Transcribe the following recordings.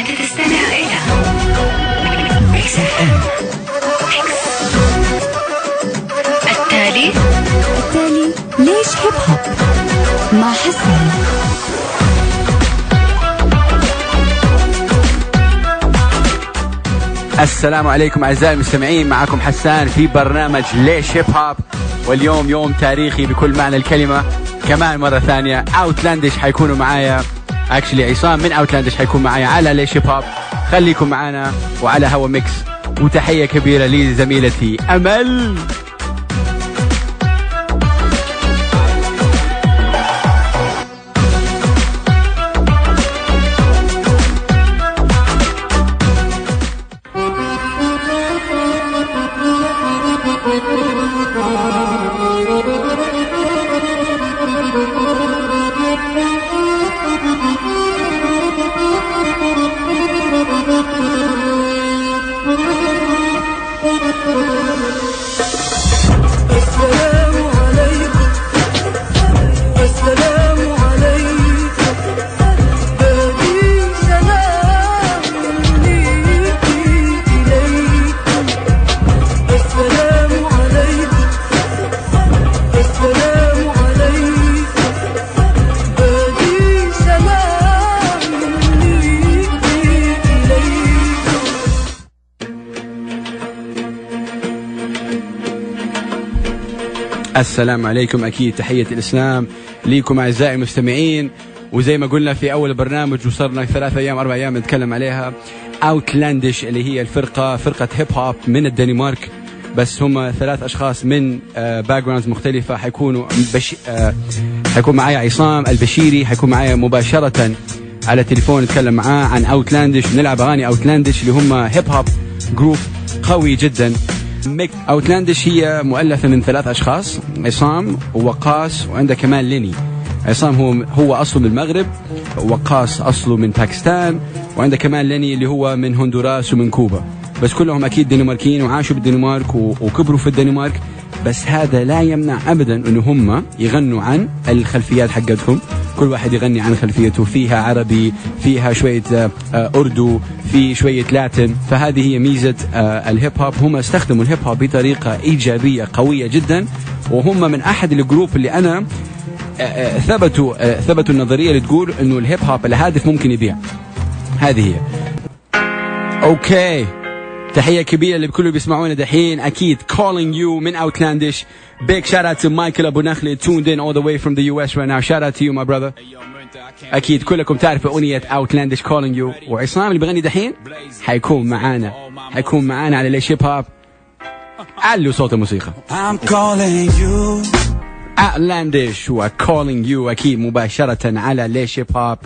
أنت تستمع إلى ميكس اف ام. التالي ليش هيب هوب مع حسان. السلام عليكم أعزائي المستمعين، معكم حسان في برنامج ليش هيب هوب، واليوم يوم تاريخي بكل معنى الكلمة. كمان مرة ثانية Outlandish حيكونوا معايا، اكشلي عصام من Outlandish حيكون معايا على ليش هيب هوب. خليكم معانا وعلى هوا ميكس، وتحية كبيرة لزميلتي أمل. السلام عليكم، أكيد تحية الإسلام ليكم أعزائي المستمعين. وزي ما قلنا في أول البرنامج وصلنا 3 أيام 4 أيام نتكلم عليها، Outlandish اللي هي فرقة هيب هوب من الدنمارك، بس هم 3 أشخاص من باك جراوندز مختلفة. حيكون معايا عصام البشيري، حيكون معايا مباشرة على التليفون نتكلم معاه عن Outlandish، نلعب أغاني Outlandish اللي هم هيب هوب جروب قوي جدا. Outlandish هي مؤلفة من 3 أشخاص، عصام ووقاص وعنده كمان ليني. عصام هو أصله من المغرب، ووقاص أصله من باكستان، وعنده كمان ليني اللي هو من هندوراس ومن كوبا. بس كلهم أكيد دنماركيين وعاشوا بالدنمارك وكبروا في الدنمارك، بس هذا لا يمنع أبدا أنه هم يغنوا عن الخلفيات حقتهم. كل واحد يغني عن خلفيته، فيها عربي، فيها شوية أردو، في شوية لاتن. فهذه هي ميزة الهيب هوب، هم استخدموا الهيب هوب بطريقة إيجابية قوية جدا، وهم من أحد الجروب اللي أنا ثبتوا النظرية اللي تقول أنه الهيب هوب الهادف ممكن يبيع. هذه هي. أوكي، تحية كبيرة لكل بيسمعونا دحين. أكيد calling you من Outlandish. Big shout out to Michael Abu Nakhli tuned in all the way from the US right now. Shout out to you my brother. أكيد كلكم تعرفوا أغنية Outlandish calling you. وعصام اللي بغني دحين حيكون معانا على ليش هيب هوب. علوا صوت الموسيقى. I'm calling you. Outlandish و calling you أكيد مباشرة على ليش هيب هوب،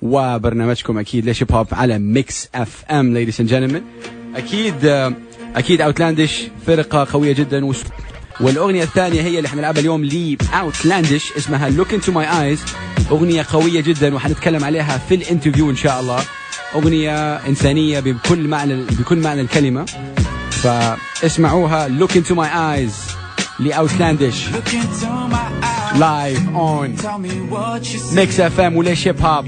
وبرنامجكم أكيد ليش هيب هوب على ميكس اف ام ladies and gentlemen. أكيد Outlandish فرقة قوية جدا، والأغنية الثانية هي اللي حنلعبها اليوم لي Outlandish، اسمها Look Into My Eyes. أغنية قوية جدا وحنتكلم عليها في الانترفيو إن شاء الله. أغنية إنسانية بكل معنى الكلمة، فاسمعوها Look Into My Eyes لي Outlandish لايف اون ميكس اف ام وليش هيب هوب.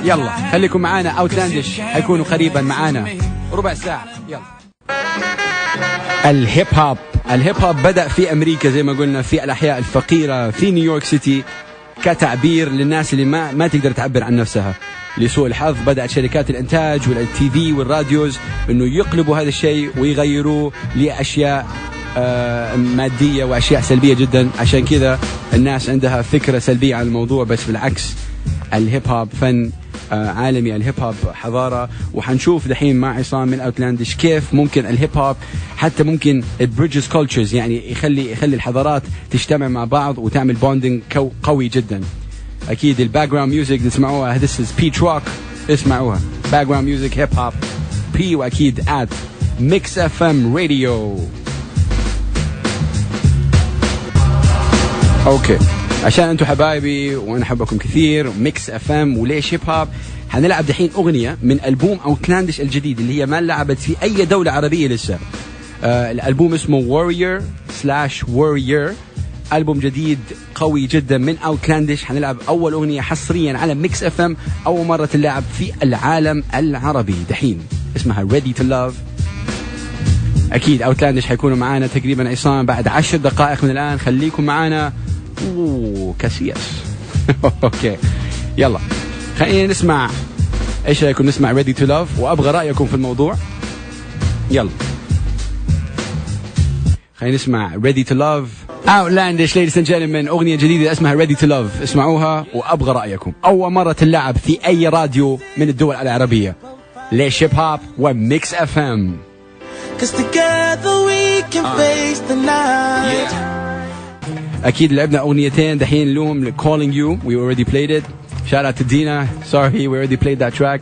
يلا خليكم معانا، Outlandish حيكونوا قريبا معانا ربع ساعة. يلا. الهيب هوب بدأ في أمريكا زي ما قلنا، في الأحياء الفقيرة في نيويورك سيتي، كتعبير للناس اللي ما تقدر تعبر عن نفسها. لسوء الحظ بدأت شركات الإنتاج والتي في والراديوز إنه يقلبوا هذا الشيء ويغيروه لأشياء مادية وأشياء سلبية جدا. عشان كذا الناس عندها فكرة سلبية عن الموضوع، بس بالعكس الهيب هوب فن عالمي، الهيب هوب حضارة. وحنشوف دحين مع عصام من Outlandish كيف ممكن الهيب هوب حتى ممكن bridges cultures، يعني يخلي الحضارات تجتمع مع بعض وتعمل بوندينج قوي جدا. أكيد الباك جراوند ميوزك نسمعوها، this is P Rock، اسمعوها باك جراوند ميوزك هيب هوب P، وأكيد at Mix FM Radio. أوكي، عشان أنتوا حبايبي وأنا أحبكم كثير، ميكس اف ام وليش هيب هوب. حنلعب دحين أغنية من ألبوم Outlandish الجديد اللي هي ما لعبت في أي دولة عربية لسه. الألبوم اسمه Warier/Warier. ألبوم جديد قوي جدا من Outlandish. حنلعب أول أغنية حصريا على ميكس اف ام، أول مرة تلعب في العالم العربي دحين، اسمها Ready to Love. أكيد Outlandish حيكونوا معانا تقريبا عصام بعد 10 دقائق من الآن. خليكم معانا. كاسياس. أوكي يلا خلينا نسمع. إيش رأيكم نسمع Ready to Love؟ وأبغى رأيكم في الموضوع. يلا خلينا نسمع Ready to Love Outlandish ladies and gentlemen. أغنية جديدة اسمها Ready to Love، اسمعوها وأبغى رأيكم. أول مرة تلعب في أي راديو من الدول العربية، ليش هيب هوب وميكس اف ام. أكيد لعبنا أغنيتين دحين لهم Calling You we already played it. shout out to Dina, sorry we already played that track.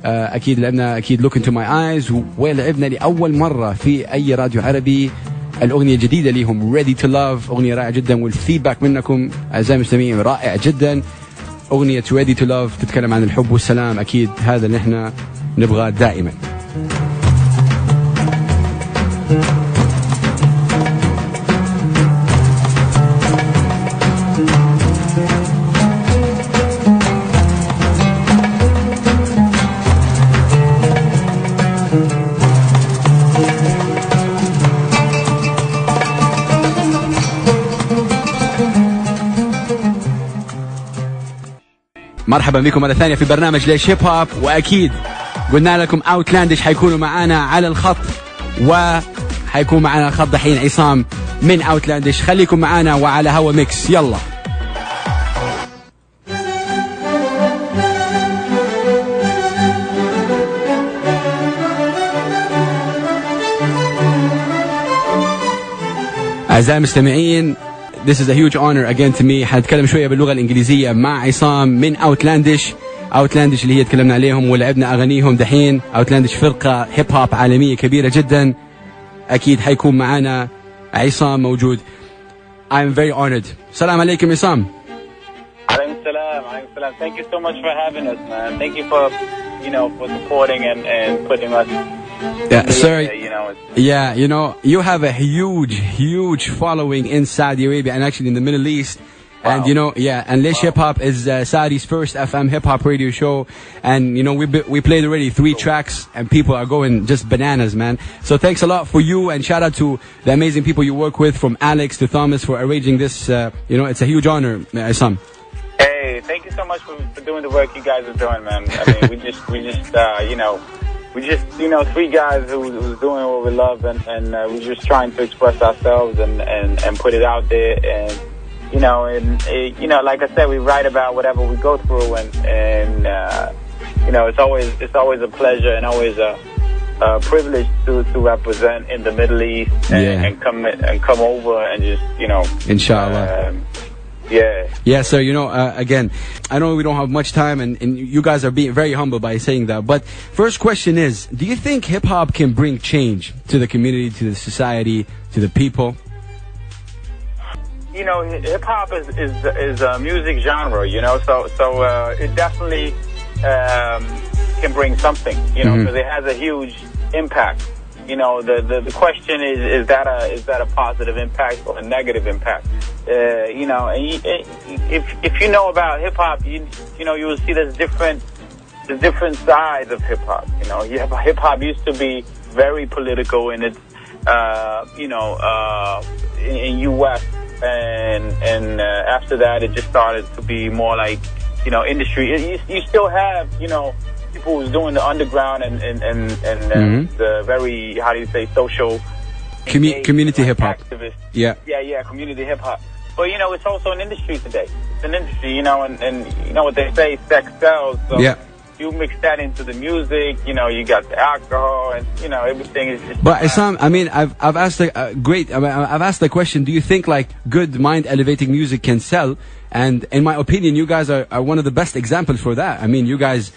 أكيد لعبنا أكيد Look into my eyes، ولعبنا لأول مرة في أي راديو عربي الأغنية الجديدة ليهم Ready to Love. أغنية رائعة جدا والفيدباك منكم أعزائي المستمعين رائع جدا. أغنية Ready to Love تتكلم عن الحب والسلام، أكيد هذا اللي احنا نبغاه دائما. مرحبا بكم مرة ثانية في برنامج ليش هيب هوب. وأكيد قلنا لكم Outlandish حيكونوا معانا على الخط، وحيكون معانا الخط دحين عصام من Outlandish. خليكم معانا وعلى هوا ميكس. يلا أعزائي المستمعين، this is a huge honor again to me. حنتكلم شوية باللغة الإنجليزية مع عصام من Outlandish اللي هي تكلمنا عليهم ولعبنا أغانيهم دحين. Outlandish فرقة هيب هوب عالمية كبيرة جدا. أكيد حيكون معنا عصام موجود. I'm very honored. السلام عليكم عصام. عليكم السلام. Thank you so much for having us, man. Thank you for for supporting and putting us. Yeah, sir. You have a huge following in Saudi Arabia and actually in the Middle East. Wow. And and Laish Hip Hop is Saudi's first FM hip hop radio show. And we played already 3 tracks and people are going just bananas, man. So thanks a lot for you, and shout out to the amazing people you work with, from Alex to Thomas, for arranging this. It's a huge honor, Isam. Hey, thank you so much for doing the work you guys are doing, man. I mean, we just we're just 3 guys who's doing what we love, and we're just trying to express ourselves and put it out there. And like I said, we write about whatever we go through, and it's always a pleasure and always a privilege to represent in the Middle East and come over and just inshallah. Yeah, so again, I know we don't have much time, and you guys are being very humble by saying that, but first question is, do you think hip hop can bring change to the community, to the society, to the people? Hip hop is a music genre, so it definitely can bring something, because it has a huge impact. The question is that a positive impact or a negative impact? If you know about hip hop, you will see there's different sides of hip hop. Hip hop used to be very political in its, in U.S. and after that it just started to be more like, industry. You still have, people who's doing the underground and the very, how do you say, social community hip hop activists. Yeah, community hip hop. But it's also an industry today. It's an industry, and what they say, sex sells. So you mix that into the music, you got the alcohol, and everything is just. But Isam, I mean, I've asked I've asked the question: do you think like good mind elevating music can sell? And in my opinion, you guys are one of the best examples for that. I mean, you guys.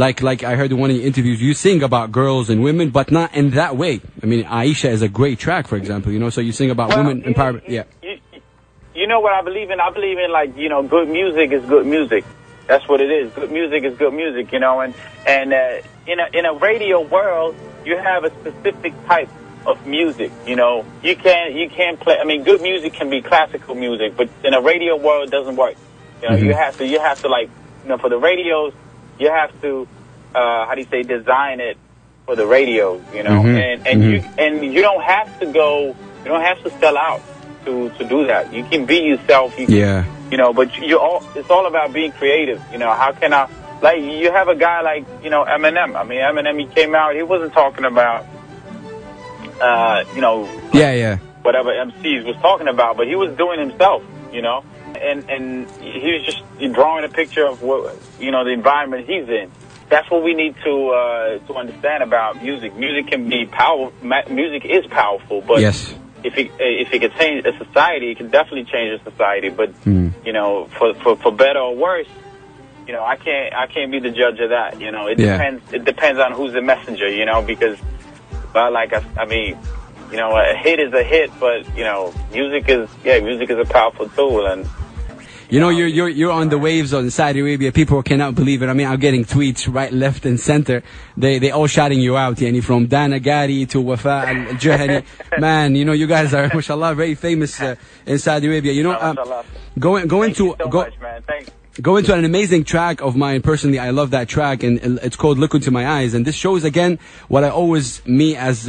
Like I heard in one of your interviews, you sing about girls and women, but not in that way. I mean, Aisha is a great track, for example, so you sing about women empowerment. Yeah. You know what I believe in? I believe in, like, good music is good music. That's what it is. Good music is good music, and in a radio world, you have a specific type of music. You know, you can't play. I mean, good music can be classical music, but in a radio world, it doesn't work. You know, you have to like, you know, for the radios, you have to, how do you say, design it for the radios. You know, and you don't have to go. You don't have to sell out to do that. You can be yourself. You know, but it's all about being creative. You know, how can I, like, you have a guy like, you know, Eminem. I mean, Eminem, he came out, he wasn't talking about, you know, whatever MCs was talking about, but he was doing himself, you know, and he was just drawing a picture of what, you know, the environment he's in. That's what we need to understand about music. Music can be powerful. Music is powerful, but if it can change a society, it can definitely change a society. But you know, for better or worse, you know, I can't be the judge of that. You know, it depends. It depends on who's the messenger. You know, because, like I mean, you know, a hit is a hit, but you know, music is a powerful tool. And you know, you're on the waves on Saudi Arabia. People cannot believe it. I mean, I'm getting tweets right, left, and center. They all shouting you out, yani, from Dana Gari to Wafa Al-Juhani. Man, you know, you guys are, mashallah, very famous in Saudi Arabia. You know, go into an amazing track of mine. Personally, I love that track, and it's called "Look Into My Eyes." And this shows again what I always, me as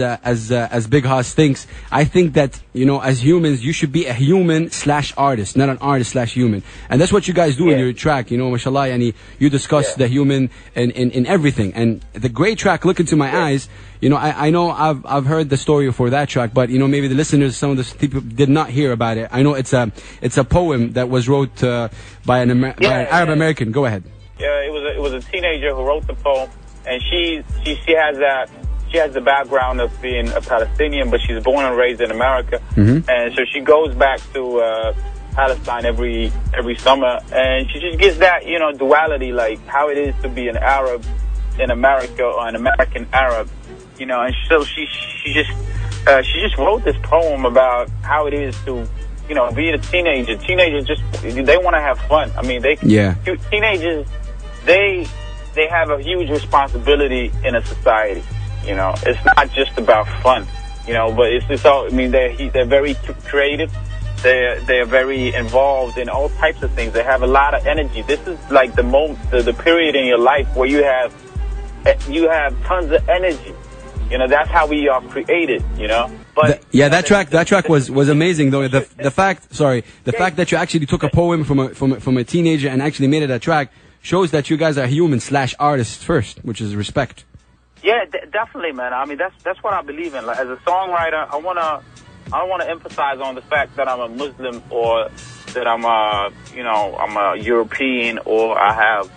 Big Hass thinks. I think that, you know, as humans, you should be a human/artist, not an artist/human. And that's what you guys do in your track. You know, mashallah, and you discuss the human in everything. And the great track, "Look Into My Eyes." You know, I know I've heard the story for that track, but you know, maybe the listeners, some of the people did not hear about it. I know it's a poem that was wrote by an Arab American. Go ahead. Yeah, it was a teenager who wrote the poem, and she has the background of being a Palestinian, but she's born and raised in America, and so she goes back to Palestine every summer, and she just gets that, you know, duality, like how it is to be an Arab in America or an American Arab. You know, and so she just wrote this poem about how it is to, you know, be a teenager. Teenagers they want to have fun. I mean, teenagers, they have a huge responsibility in a society. You know, it's not just about fun. You know, but it's all. I mean, they're very creative. They're very involved in all types of things. They have a lot of energy. This is like the period in your life where you have tons of energy. You know, that's how we are created, you know. But that track was amazing though. The fact that you actually took a poem from a teenager and actually made it a track shows that you guys are human/artists first, which is respect. Yeah, definitely, man. I mean, that's what I believe in. Like, as a songwriter, I don't wanna emphasize on the fact that I'm a Muslim or that I'm a European or I have,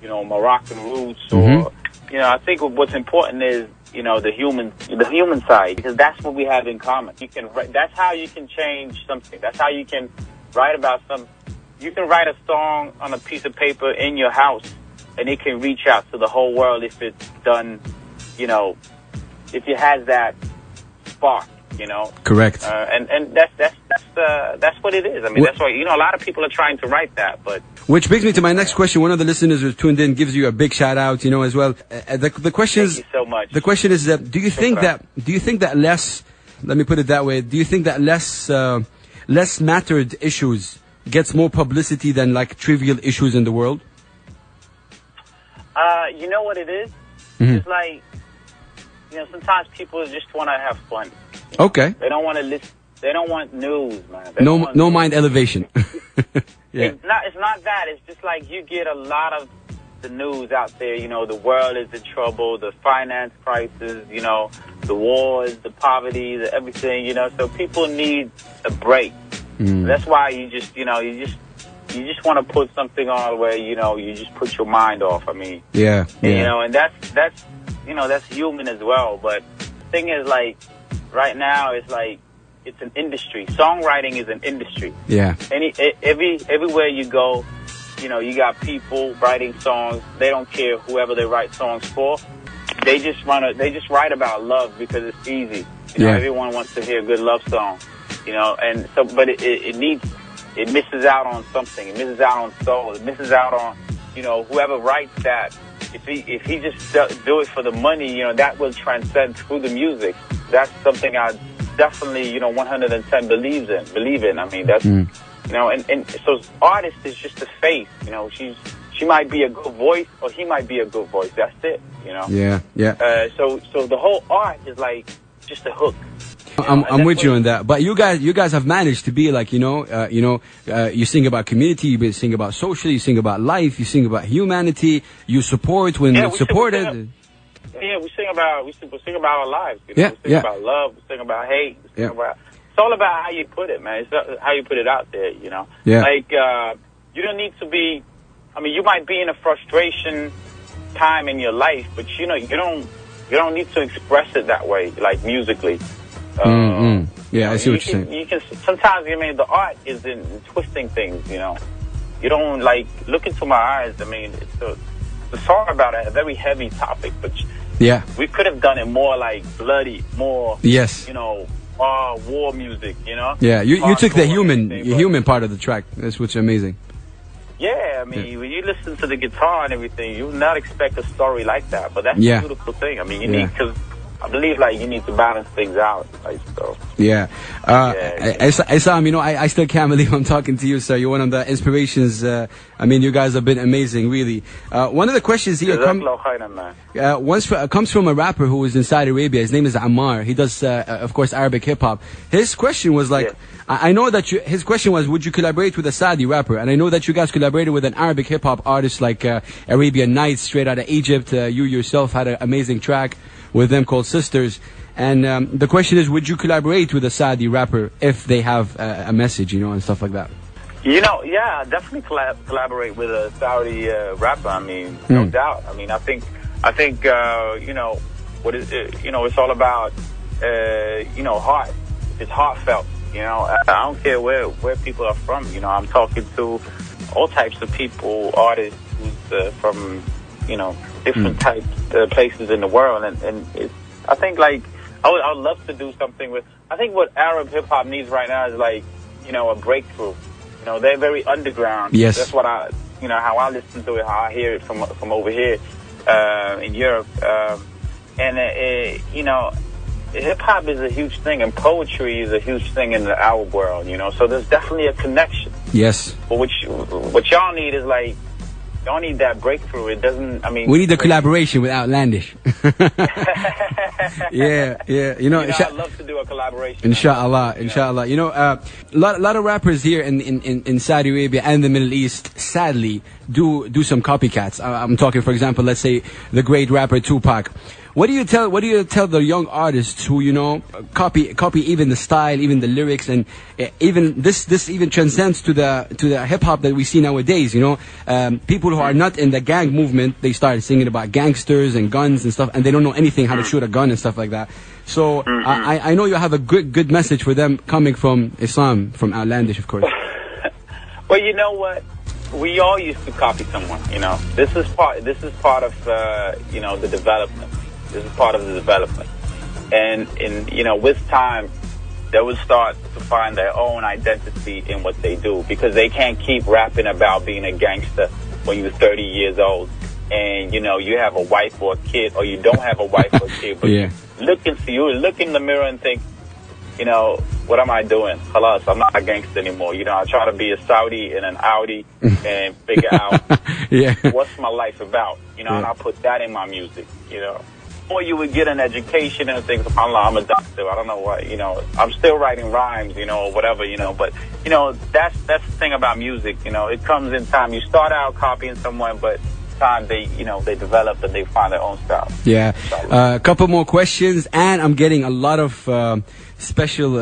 you know, Moroccan roots or you know, I think what's important is, you know, the human side, because that's what we have in common. That's how you can change something. That's how you can write about you can write a song on a piece of paper in your house, and it can reach out to the whole world if it's done, you know, if it has that spark, you know. Correct. And that's what it is. I mean, that's why, you know, a lot of people are trying to write that, but. Which brings me to my next question. One of the listeners who's tuned in gives you a big shout out, you know, as well. The question is, thank you so much. The question is that do you think that less, let me put it that way, do you think that less mattered issues gets more publicity than like trivial issues in the world? You know what it is? It's like, you know, sometimes people just want to have fun. Okay. They don't want to listen. They don't want news, man. No mind elevation. Yeah. It's not that. It's just like you get a lot of the news out there. You know, the world is in trouble, the finance crisis, you know, the wars, the poverty, the everything, you know. So people need a break. That's why you just want to put something on where, you know, you just put your mind off. I mean, yeah. You know, and that's you know, that's human as well. But the thing is, like, right now, it's like, it's an industry. Songwriting is an industry. Yeah. Everywhere you go, you know, you got people writing songs. They don't care whoever they write songs for. They just write about love because it's easy. You know, everyone wants to hear a good love song. You know, and so, but it misses out on something. It misses out on soul. It misses out on, you know, whoever writes that. If he just do it for the money, you know, that will transcend through the music. that's something I definitely, 110 believe in. I mean, that's, and so artist is just a face, she might be a good voice or he might be a good voice. That's it, Yeah, yeah. So the whole art is like just a hook. I'm with you on that, but you guys have managed to be like, you sing about community, you sing about social, you sing about life, you sing about humanity, you support when it's supported. We sing about our lives. We sing about love, we sing about hate, we sing about. It's all about how you put it, man. It's how you put it out there, Yeah. Like you don't need to be. I mean, you might be in a frustration time in your life, but you don't need to express it that way, like musically. Yeah, I see what you're saying. You can sometimes. I mean, the art is in twisting things. You don't like look into my eyes. I mean, it's a song about a very heavy topic, but we could have done it more like bloody, more. Yes. War music. Yeah, you took the human part of the track. That's what's amazing. Yeah, I mean, when you listen to the guitar and everything, you would not expect a story like that. But that's a beautiful thing. I mean, you need, because I believe, like, you need to balance things out. Like, so. Yeah. Isam, I still can't believe I'm talking to you, sir. You're one of the inspirations. I mean, you guys have been amazing, really. One of the questions here comes from a rapper who was in Saudi Arabia. His name is Ammar. He does, of course, Arabic hip-hop. His question was like, I know that his question was, would you collaborate with a Saudi rapper? And I know that you guys collaborated with an Arabic hip-hop artist like Arabian Nights, straight out of Egypt. You yourself had an amazing track with them called Sisters. And the question is, would you collaborate with a Saudi rapper if they have a message, and stuff like that? Yeah, definitely collaborate with a Saudi rapper. I mean, no doubt. I mean, I think, what is it? It's all about, heart. It's heartfelt. I don't care where people are from. I'm talking to all types of people, artists who's from, different types places in the world, and I think like I would love to do something with. I think what Arab hip hop needs right now is like a breakthrough. They're very underground. Yes, that's what how I listen to it, how I hear it from over here in Europe, hip hop is a huge thing, and poetry is a huge thing in the Arab world. So there's definitely a connection. Yes, but what y'all need is like. Don't need that breakthrough. It doesn't. I mean, we need the collaboration with Outlandish. Yeah. I'd love to do a collaboration. Inshallah. A lot of rappers here in Saudi Arabia and the Middle East, sadly, do some copycats. I'm talking, for example, let's say the great rapper Tupac. What do you tell the young artists who copy even the style, even the lyrics, and even this even transcends to the hip hop that we see nowadays? People who are not in the gang movement, they start singing about gangsters and guns and stuff, and they don't know anything how to shoot a gun and stuff like that. So I know you have a good message for them coming from Isam, from Outlandish, of course. Well, you know what? We all used to copy someone. This is part of the development. This is part of the development. And with time, they will start to find their own identity in what they do, because they can't keep rapping about being a gangster when you're 30 years old and, you have a wife or a kid, or you don't have a wife or a kid, but you look in the mirror and think, what am I doing? Halas, I'm not a gangster anymore. I try to be a Saudi in an Audi and figure out what's my life about, and I put that in my music, Or you would get an education and think, subhanAllah, I'm a doctor. I don't know what, I'm still writing rhymes, or whatever, but, that's the thing about music, it comes in time. You start out copying someone, but time they develop and they find their own style. Yeah. A couple more questions, and I'm getting a lot of special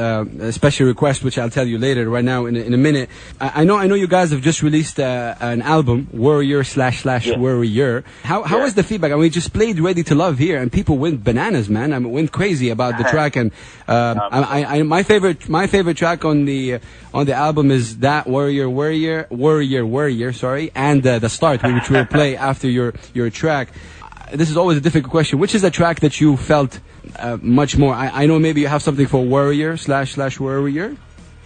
requests, which I'll tell you later. Right now, in a minute, I know you guys have just released an album, Warier / Warier. How was the feedback? I mean, we just played Ready to Love here, and people went bananas, man. I mean, went crazy about the track. And my favorite track on the album is that Warier, sorry, and the start, which we'll play after your track. This is always a difficult question. Which is the track that you felt much more? I know maybe you have something for Warier / Warier.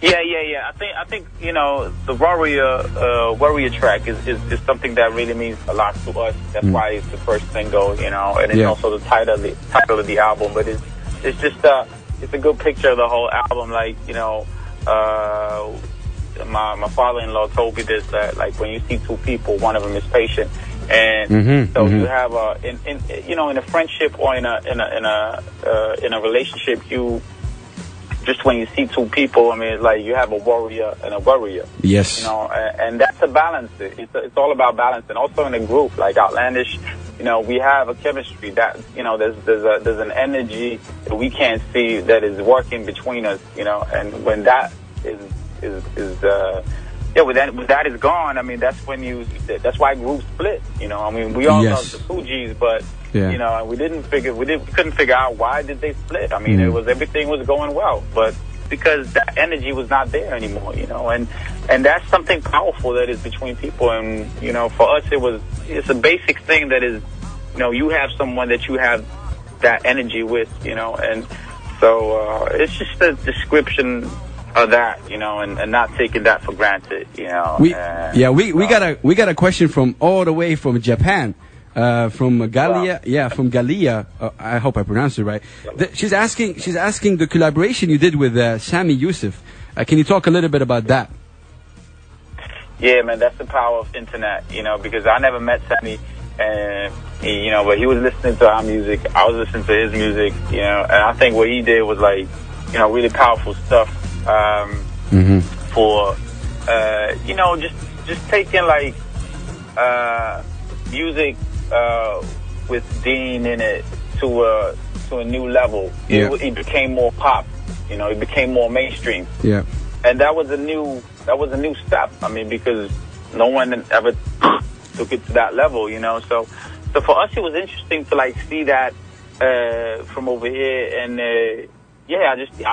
Yeah. I think the Warier track is something that really means a lot to us. That's why it's the first single, and it's also the title of the album. But it's just it's a good picture of the whole album. Like, you know, my father-in-law told me this, that like when you see two people, one of them is patient, and you have in a friendship or in a relationship, you just when you see two people, I mean, it's like you have a warrior and a warrior. Yes. You know, and that's a balance. It's all about balance, and also in a group like Outlandish, you know, we have a chemistry that, you know, there's an energy that we can't see that is working between us, you know, and when that when that is gone, I mean, that's why groups split, you know. I mean, we all love the Fugees, but you know, we couldn't figure out why did they split. I mean, everything was going well, but because that energy was not there anymore, you know, and that's something powerful that is between people. And, you know, for us, it's a basic thing that is, you know, you have someone that you have that energy with, you know, and so it's just a description of that, you know, and not taking that for granted, you know. We got a question from all the way from Japan. From Galia, from Galia. I hope I pronounced it right. She's asking the collaboration you did with Sami Yusuf. Can you talk a little bit about that? Yeah, man, that's the power of internet, you know, because I never met Sami, and you know, but he was listening to our music. I was listening to his music, you know, and I think what he did was like, you know, really powerful stuff. For you know, just taking like music with Dean in it to a new level. It became more pop, you know. It became more mainstream. Yeah, and that was a new step. I mean, because no one ever took it to that level, you know. So for us, it was interesting to like see that from over here. And I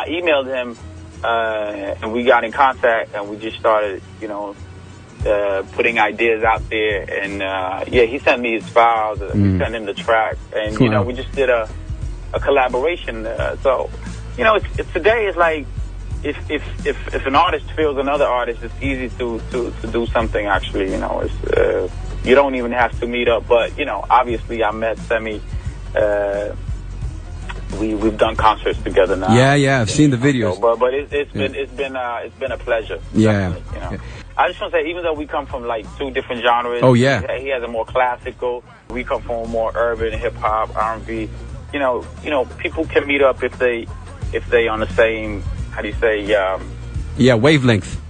emailed him, and we got in contact, and we just started, you know, putting ideas out there. And he sent me his files. We sent him the track, and you know, we just did a collaboration. So, you know, it's today is like if an artist feels another artist, it's easy to do something. Actually, you know, it's you don't even have to meet up. But you know, obviously, I met Semi. We've done concerts together now. Yeah, I've seen the videos. So, but it's been a pleasure. Yeah. You know. I just want to say, even though we come from like two different genres. Oh yeah. He has a more classical. We come from a more urban, hip hop, R&B. You know, people can meet up if they on the same, how do you say? Wavelength.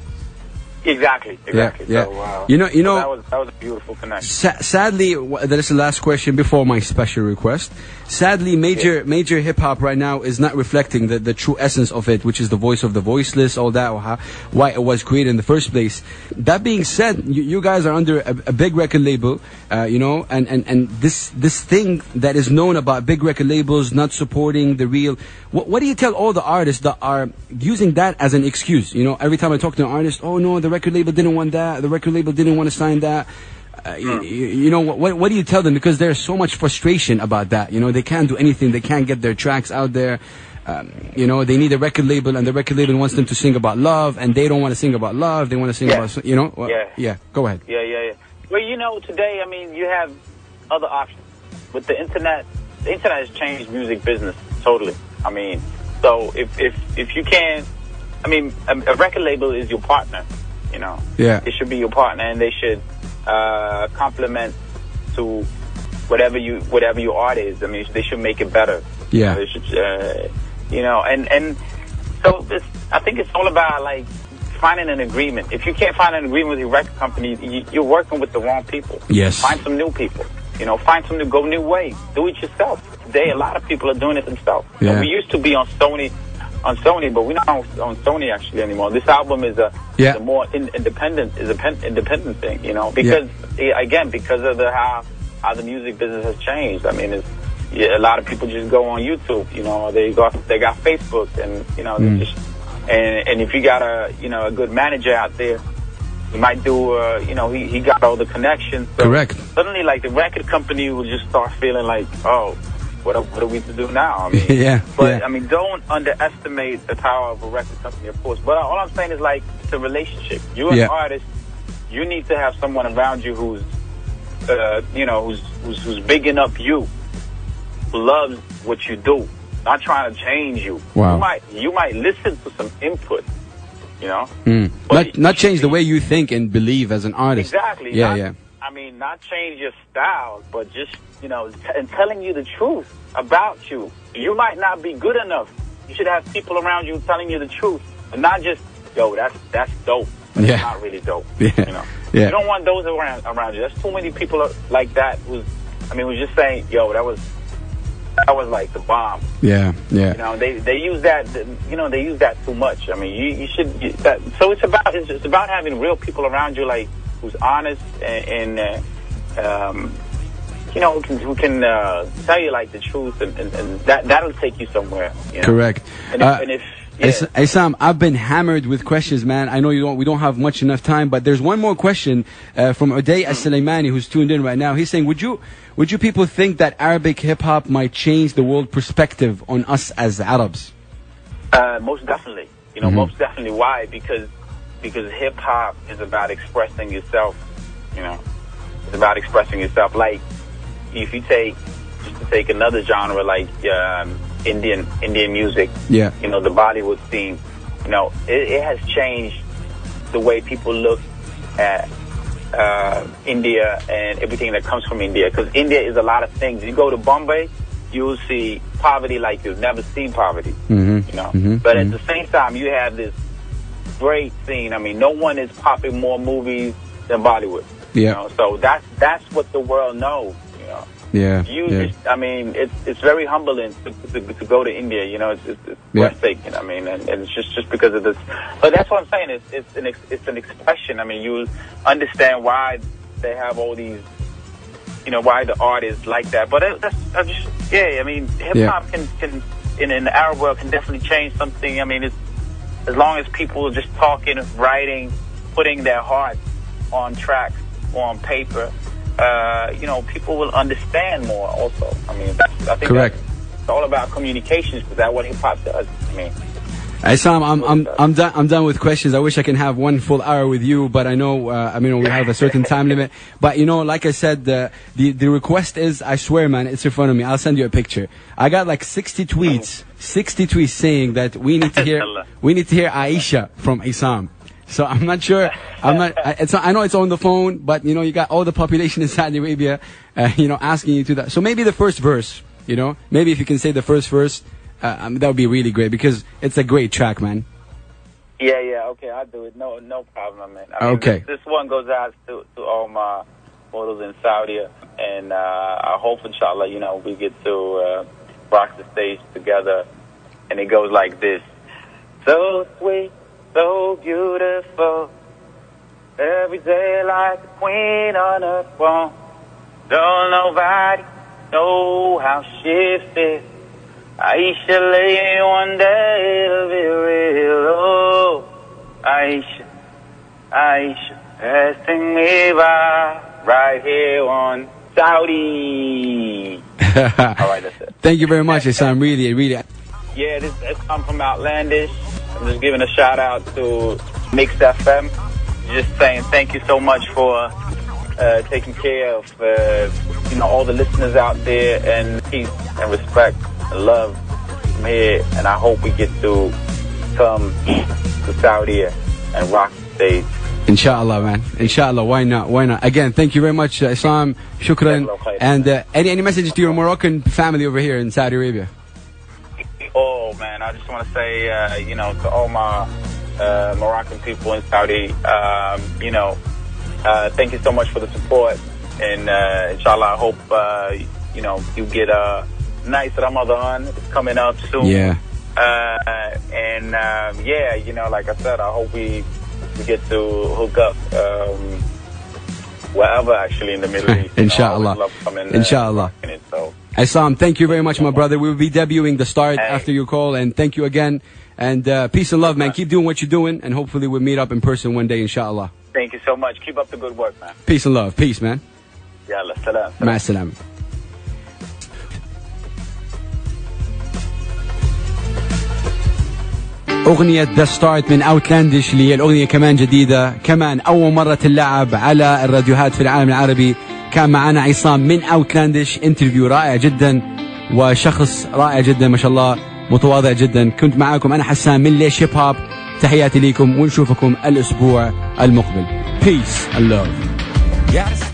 Exactly. Yeah. So, you know, that was a beautiful connection. Sadly, that is the last question before my special request. Sadly, major hip hop right now is not reflecting the true essence of it, which is the voice of the voiceless, all that, why it was created in the first place. That being said, you guys are under a big record label, you know, and this thing that is known about big record labels not supporting the real. What do you tell all the artists that are using that as an excuse? You know, every time I talk to an artist, oh no, the record label didn't want that, the record label didn't want to sign that. You know, what do you tell them? Because there's so much frustration about that. You know, they can't do anything. They can't get their tracks out there. You know, they need a record label, and the record label wants them to sing about love, and they don't want to sing about love. They want to sing about, you know. Well, go ahead. Yeah. Well, you know, today, I mean, you have other options with the internet. The internet has changed music business totally. I mean, so if you can, I mean, a record label is your partner. You know, it should be your partner, and they should complement to whatever your art is. I mean, they should make it better. Yeah. They should, you know, and so I think it's all about like finding an agreement. If you can't find an agreement with your record company, you're working with the wrong people. Yes. Find some new people. You know, go new ways. Do it yourself. Today, a lot of people are doing it themselves. Yeah. You know, we used to be on Sony, but we're not on Sony actually anymore. This album is a more independent thing, you know, because because of how the music business has changed. I mean, a lot of people just go on YouTube, you know, they got Facebook, and you know, they just and if you got a good manager out there, he might do you know, he got all the connections. So correct. Suddenly, like the record company will just start feeling like, oh, what are we to do now? I mean, I mean, don't underestimate the power of a record company, of course. But all I'm saying is, like, it's a relationship. You're an artist. You need to have someone around you who's, you know, who's bigging up you, who loves what you do, not trying to change you. Wow. You might listen to some input, you know. Not change the way you think and believe as an artist. Exactly. Yeah. I mean, not change your style, but just, you know, and telling you the truth about you. You might not be good enough. You should have people around you telling you the truth, and not just, yo, that's dope. But it's not really dope. You know. You don't want those around you. There's too many people like that who's just saying, yo, that was like the bomb. Yeah. You know, they use that. You know, they use that too much. I mean, you should. So it's about having real people around you, like who's honest and you know, who can tell you like the truth, and that'll take you somewhere. You know? Correct. And if Isam, I've been hammered with questions, man. I know we don't have much enough time, but there's one more question from Uday As-Sulaimani, who's tuned in right now. He's saying, would you people think that Arabic hip hop might change the world perspective on us as Arabs? Most definitely. You know, most definitely. Why? Because hip hop is about expressing yourself. You know, it's about expressing yourself. Like, if you take another genre like Indian music, you know, the Bollywood scene, you know, it has changed the way people look at India and everything that comes from India. Because India is a lot of things. You go to Bombay, you'll see poverty like you've never seen poverty. You know, but at the same time, you have this great scene. I mean, no one is popping more movies than Bollywood. You know, so that's what the world knows. You know. I mean, it's very humbling to go to India. You know, it's breathtaking. I mean, and it's just because of this. But that's what I'm saying. It's an expression. I mean, you understand why they have all these. You know, why the art is like that. But I mean, hip hop can in the Arab world can definitely change something. I mean, it's as long as people are just talking, writing, putting their heart on tracks or on paper. You know, people will understand more also. I mean, I think correct. It's all about communications, because that's what hip hop does. I mean, Isam, I'm done with questions. I wish I can have one full hour with you, but I know we have a certain time limit. But you know, like I said, the request is, I swear, man, it's in front of me. I'll send you a picture. I got like 60 tweets saying that we need to hear Aisha from Isam. So I'm not sure. I know it's on the phone, but you know, you got all the population in Saudi Arabia, you know, asking you to that. So maybe the first verse, you know, maybe if you can say the first verse, that would be really great, because it's a great track, man. Yeah. Okay, I'll do it. No problem, man. I mean, okay. This one goes out to all my models in Saudi, and I hope, inshallah, you know, we get to rock the stage together. And it goes like this: so sweet, so beautiful, every day like a queen on a throne. Don't nobody know how she feels. Aisha lay one day it'll be real. Oh, Aisha, passing me by right here on Saudi. All right, that's it. Thank you very much, Isam. Really. Yeah, I'm from Outlandish. I'm just giving a shout out to Mix FM. Just saying thank you so much for taking care of you know, all the listeners out there, and peace and respect and love from here. And I hope we get to come to Saudi and rock the stage. Inshallah, man. Inshallah. Why not? Again, thank you very much, Isam. Shukran. And any message to your Moroccan family over here in Saudi Arabia? Oh man, I just want to say, you know, to all my Moroccan people in Saudi, you know, thank you so much for the support, and inshallah, I hope you know, you get a nice Ramadan. It's coming up soon. Yeah. And yeah, you know, like I said, I hope we get to hook up wherever, actually, in the Middle East. Inshallah. Inshallah. So. Isam, thank you very much, my brother. We will be debuting The Start after your call, and thank you again. And peace and love, man. Keep doing what you're doing, and hopefully we'll meet up in person one day, inshallah. Thank you so much. Keep up the good work, man. Peace and love. Peace, man. Yalla, salam. مع السلامة. أغنية The Start من Outlandish، اللي هي الأغنية كمان جديدة، كمان أول مرة تلعب على الراديوهات في العالم العربي. كان معنا عصام من Outlandish، انترفيو رائع جدا. وشخص رائع جدا ما شاء الله، متواضع جدا. كنت معاكم أنا حسان من ليش هيب هوب. تحياتي ليكم ونشوفكم الأسبوع المقبل. Peace and love. Yes.